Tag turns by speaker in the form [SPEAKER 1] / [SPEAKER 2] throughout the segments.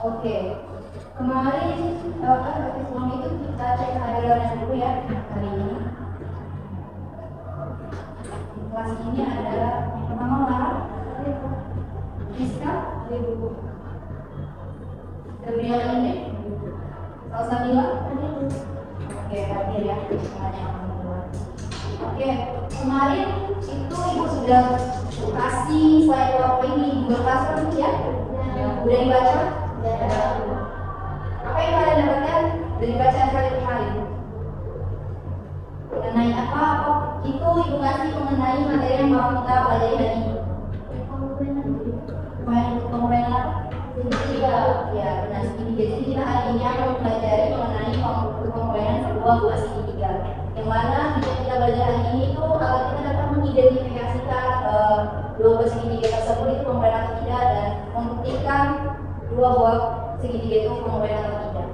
[SPEAKER 1] Oke, kemarin sebelum itu kita cek hadirannya dulu ya hari ini. Kelas ini ada yang pertama Lara, Rizka, Gabriel ini, Salsabila. Oke, hadir ya semuanya. Oke, kemarin itu ibu sudah kasih slide PowerPoint ini di kelas ya? Udah dibaca? Apa yang kalian dapatkan dari bacaan kalian kemarin? Mengenai apa? Itu ibu kasih mengenai materi yang mau kita pelajari hari ini. Penguraian apa? Segitiga. Ya, benar segitiga. Jadi kita hari ini akan mempelajari mengenai penguraian sebuah buah segitiga. Yang mana jika kita belajar hari ini itu agar kita dapat mengidentifikasikan dua buah segitiga tersebut itu penguraian atau tidak dan membuktikan dua buah segitiga itu penguraian atau tidak.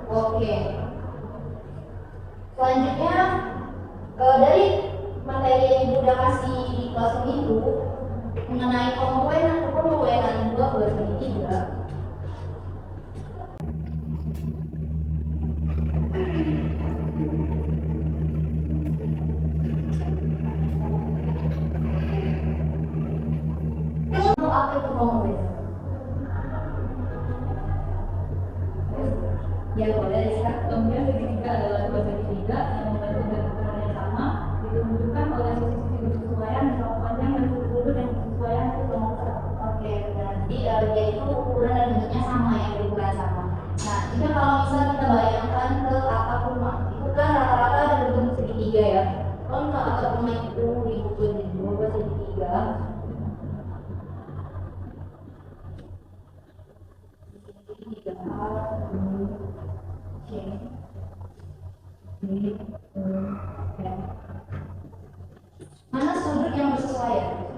[SPEAKER 1] Oke. Selanjutnya dari materi yang ibu udah kasih di kelas itu mengenai penguraian atau penguraian dua buah segitiga. Apa itu penguraian? Ya boleh sekarang.
[SPEAKER 2] Kemudian segitiga adalah dua segitiga yang membentuk dari ukuran yang sama, ditentukan oleh sisi-sisi bersesuaian dengan panjang dan sudut yang bersesuaian itu sama.
[SPEAKER 1] Oke, berarti dia itu ukuran dan bentuknya sama ya, ukuran sama. Nah, jika kalau misal kita bayangkan ke atap rumah, itu kan rata-rata ada bentuk segitiga ya. Kalau ke atap rumah itu dibuat jadi dua segitiga. Mana sudut yang bersesuaian?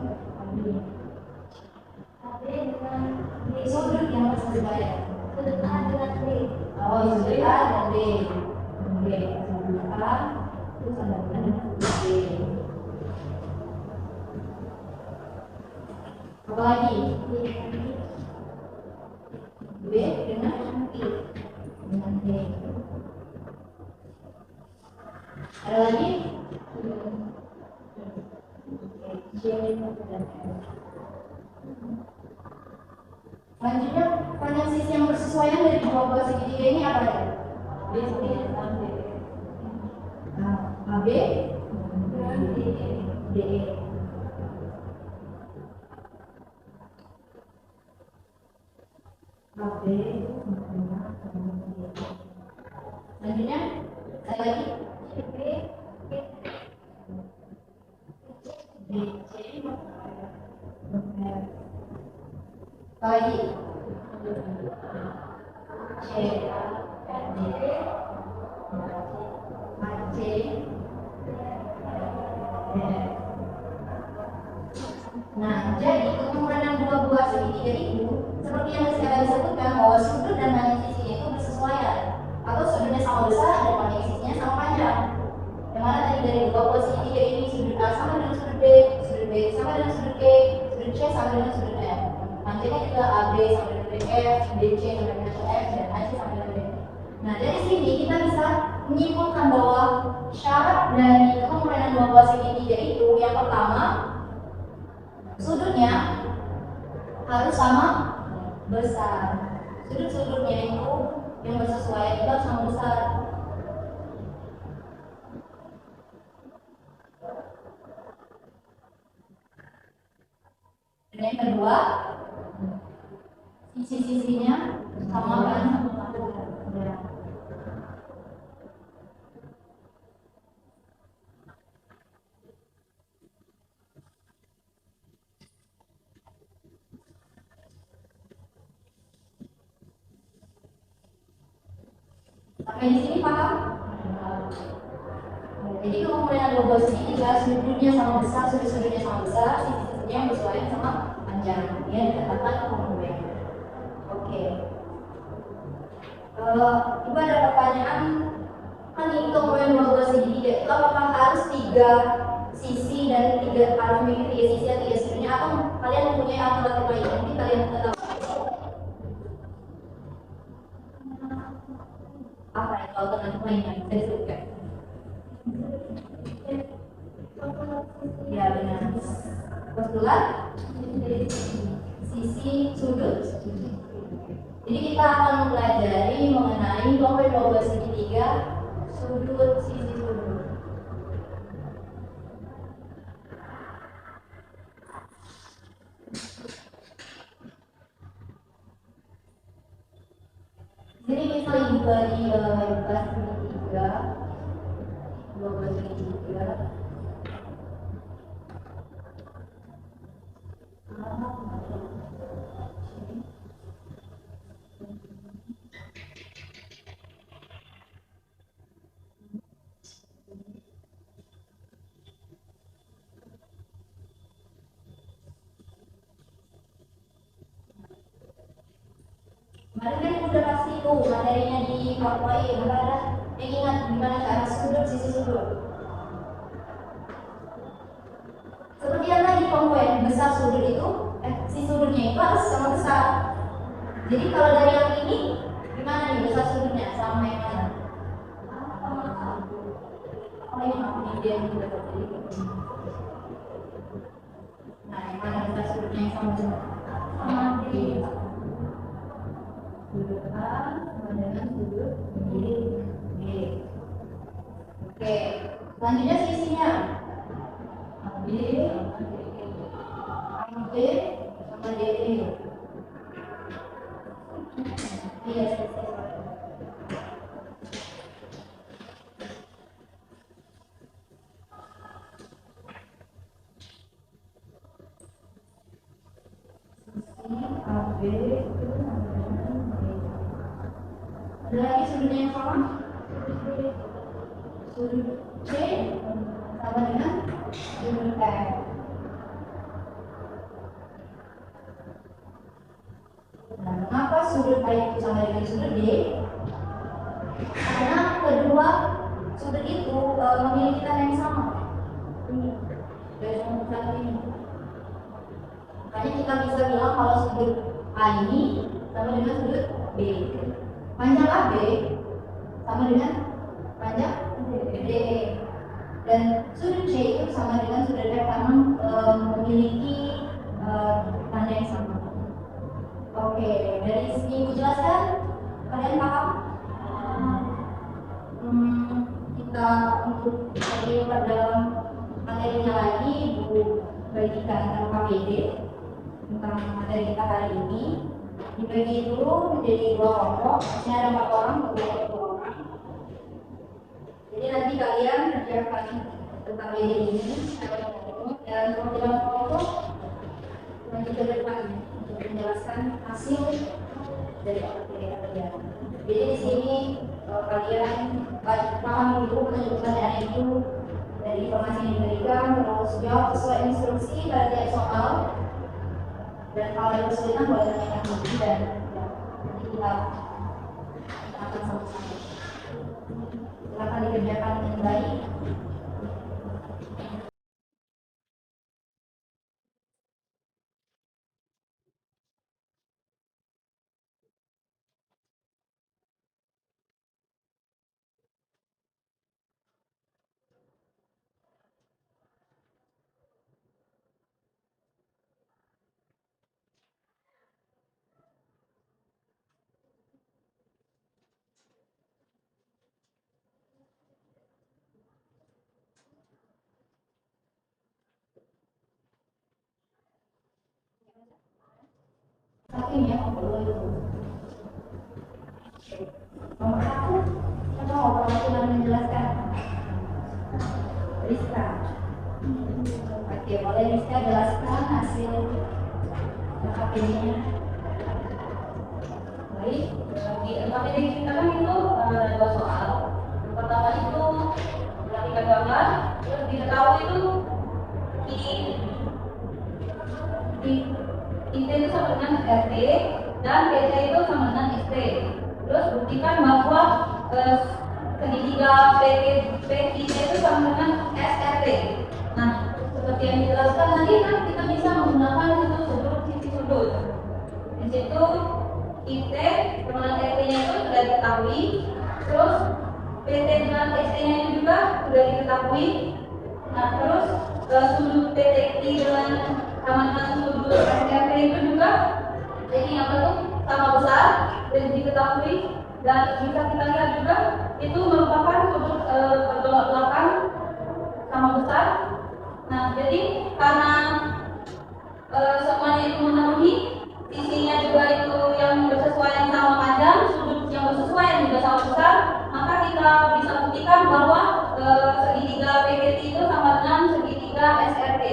[SPEAKER 1] Sudut yang bersesuaian. Sudut A dengan B. Oh, sudut A dan B. Oke, sudut A terus ada B. Apa lagi? B dengan I. Dengan D. Ada lagi? J dan M. Selanjutnya, panjang sisi yang bersesuaian dari dua buah segitiga ini apa ya?
[SPEAKER 2] B dan D.
[SPEAKER 1] AB, D. AB, selanjutnya, ada lagi? B, C, lagi C, D, AC, nah, jadi pengukuran dua buah segitiga itu seperti yang saya sebutkan bahwa sudut dan panjang sisinya itu bersesuaian atau sudutnya sama besar dan panjang sisinya sama panjang. Yang mana tadi dari dua buah segitiga ini sudut A sama dengan sudut B, sudut B sama dengan sudut E, sudut C sama dengan sudut F. Panjangnya juga AB sama dengan BF, BC sama dengan F, dan AC sama dengan B. Nah, dari sini kita bisa menyimpulkan bahwa syarat dari pengukuran dua buah segitiga itu yang pertama, sudutnya harus sama besar. Sudut-sudutnya itu yang bersesuaian itu harus sama besar. Dan yang kedua, sisi-sisinya sama kan? Ya. Sampai di sini paham? Jadi pengukuran dua buah segitiga, sudutnya sama besar, sudut-sudutnya sama besar, sisi-sisinya yang bersesuaian sama panjang. Ya, dikatakan pengukuran. Oke. Ibu ada pertanyaan, kan ini pengukuran dua buah segitiga itu apakah harus 3 sisi dan 3 harus memiliki 3 sisi atau 3 sudutnya, atau kalian mempunyai alternatif lain? Mungkin kalian tahu. alternatif lainnya bisa disebutkan? Ya benar. Postulat sisi sudut. Jadi kita akan mempelajari mengenai 2 segitiga sudut sisi sudut. Jadi misalnya dibagi 12 segitiga, 12 segitiga. Kemarin kan udah pasti tuh materinya di PowerPoint, maka ada yang ingat gimana cara sudut sisi sudut. Seperti yang tadi PowerPoint, besar sudut itu, si sudutnya itu harus sama besar. Jadi kalau dari yang ini, gimana nih besar sudutnya sama yang mana? Oh ini dia juga tadi. Nah yang mana besar sudutnya yang sama juga? Sama di sudut A sama dengan sudut B. Oke, selanjutnya sisinya AB sama DE. Iya, AB itu sama dengan B. Ada lagi sudutnya yang sama? Sudut C sama dengan sudut F. Nah, mengapa sudut A itu sama dengan sudut D? Karena kedua sudut itu memiliki tanda yang sama. Ini dari nomor satu ini. Makanya kita bisa bilang kalau sudut A ini sama dengan sudut B. Panjang AB sama dengan panjang DE. Dan sudut C itu sama dengan sudut F karena memiliki tanda yang sama. Oke, dari sini dijelaskan, kalian paham? Kita untuk terlibat dalam materinya lagi, Bu bagikan tentang KPD tentang materi kita hari ini. Dibagi dulu menjadi 2 kelompok, ini ada 4 orang, berbeda 2 orang. Jadi nanti kalian kerjakan tentang PD ini, dan kemudian kelompok lanjut ke depan untuk menjelaskan hasil dari materi kalian. Jadi di sini kalian paham dulu penjelasan itu dari informasi yang diberikan, terus jawab sesuai instruksi pada tiap soal. Dan kalau ada kesulitan boleh tanyakan lagi dan nanti kita akan sama-sama. Silakan dikerjakan dengan baik. Tapi ini yang perlu itu. Nomor 1, kita mau perwakilan menjelaskan. Rizka. Oke, boleh Rizka jelaskan hasil KPD-nya. Baik,
[SPEAKER 2] Di KPD kita kan itu ada 2 soal. Yang pertama itu perhatikan gambar, terus diketahui itu IT itu sama dengan RT dan PT itu sama dengan ST. Terus buktikan bahwa segitiga PT itu sama dengan SRT. Nah, seperti yang dijelaskan tadi kan kita bisa menggunakan itu sudut sisi sudut. Di situ IT sama dengan RT-nya itu sudah diketahui. Terus PT dan ST-nya itu juga sudah diketahui. Nah, terus sudut PTI sama dengan sudut SRT itu juga jadi apa tuh sama besar dan diketahui, dan bisa kita lihat juga itu merupakan sudut bertolak belakang sama besar. Nah, jadi karena semuanya itu memenuhi, sisinya juga itu yang bersesuaian sama panjang, sudut yang bersesuaian juga sama besar, maka kita bisa buktikan bahwa segitiga PGT itu sama dengan segitiga SRT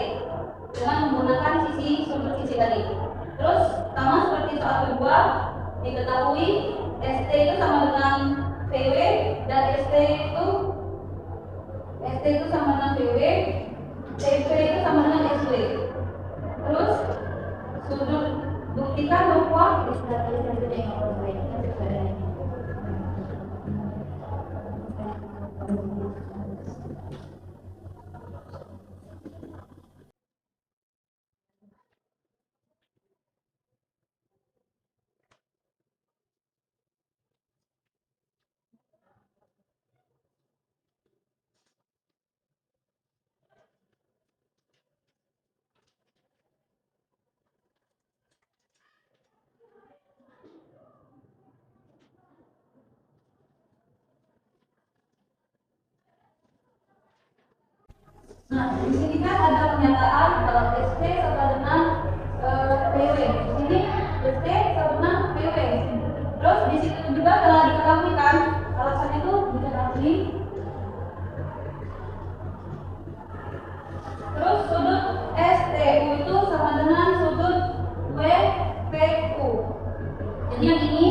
[SPEAKER 2] dengan menggunakan sudut sisi tadi. Terus sama seperti soal kedua, diketahui ST itu sama dengan PW dan ST itu sama dengan PW, TP itu sama dengan SW. Terus sudut buktikan bahwa nah, di sini kan ada pernyataan kalau ST sama dengan PW. Di sini ST sama dengan PW. Terus di situ juga telah diketahui kan alasan itu diketahui. Terus sudut STU itu sama dengan sudut WPU. Jadi yang ini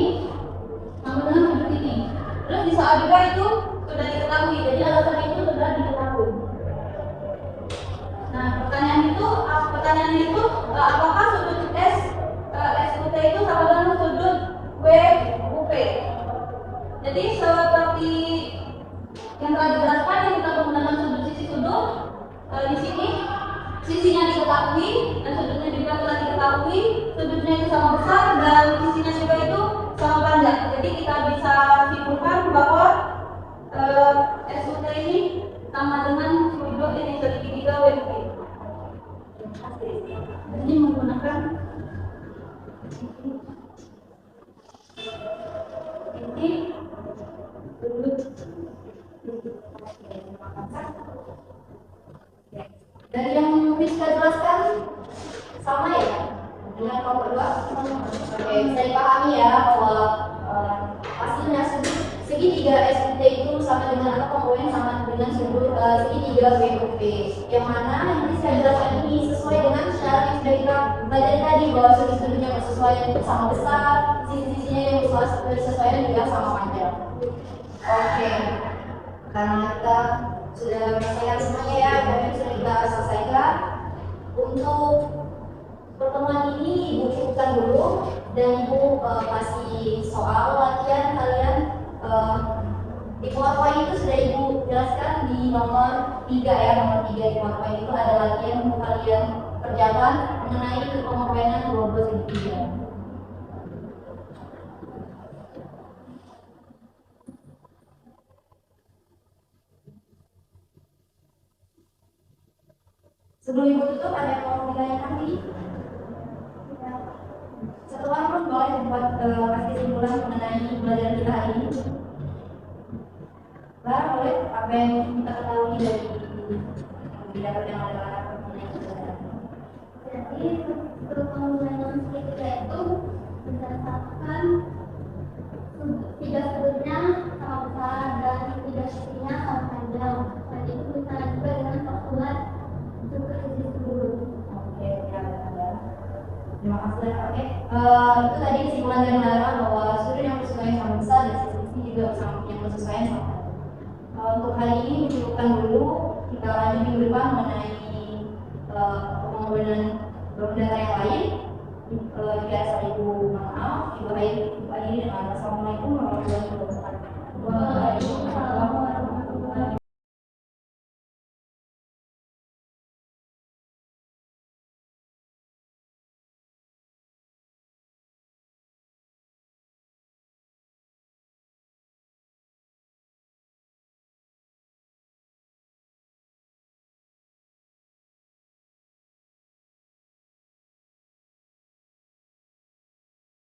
[SPEAKER 2] sama dengan sudut ini. Terus di soal juga itu sudah diketahui. Jadi alasan itu sudah diketahui. Nah, pertanyaannya itu apakah sudut SUT itu sama dengan sudut WUP? Jadi seperti yang telah dijelaskan, yang kita menggunakan sudut sisi sudut, di sini sisinya diketahui dan sudutnya juga telah diketahui, sudutnya itu sama besar dan sisinya juga itu sama panjang. Jadi kita bisa simpulkan bahwa SUT ini sama dengan sudut ini segitiga WUP. Ini menggunakan ini sudut.
[SPEAKER 1] Dari yang bisa jelaskan sama ya dengan kelompok dua. Oke, bisa dipahami ya bahwa hasilnya segitiga SUT itu sama dengan atau komponen sama dengan sudut segitiga WUP. Yang mana yang bisa jelaskan ini sesuai dengan syarat yang sudah kita pelajari tadi, bahwa sudut-sudutnya bersesuaian sama besar, sisi-sisinya yang bersesuaian juga sama panjang. Oke, karena kita sudah menyelesaikan semuanya ya, dan sudah kita selesaikan. Untuk pertemuan ini Ibu cukupkan dulu, dan Ibu kasih soal latihan kalian. Di PowerPoint itu sudah Ibu jelaskan di nomor 3 ya, nomor 3 di PowerPoint itu ada latihan untuk kalian kerjakan mengenai kekomponenan dua segitiga. Sebelum Ibu tutup, ada yang mau ditanyakan lagi? Setelah pun boleh buat kasih kesimpulan mengenai pelajaran kita hari ini. Lara, boleh apa yang kita ketahui dari didapatkan oleh Lara mengenai pelajaran?
[SPEAKER 3] Jadi untuk penggunaan segitiga itu berdasarkan tiga sudutnya sama besar dan tiga sisinya sama panjang. Dan itu bisa juga dengan postulat juga sisi sudut.
[SPEAKER 1] Oke, ya, terima kasih. Oke, itu tadi kesimpulan dari Lara bahwa sudut yang bersesuaian sama besar dan sisi juga yang bersesuaian sama. Untuk hari ini cukupkan dulu, kita lanjut minggu depan mengenai pembangunan data yang lain. Jika ada salah Ibu maaf, Ibu akhiri dengan Assalamualaikum warahmatullahi wabarakatuh.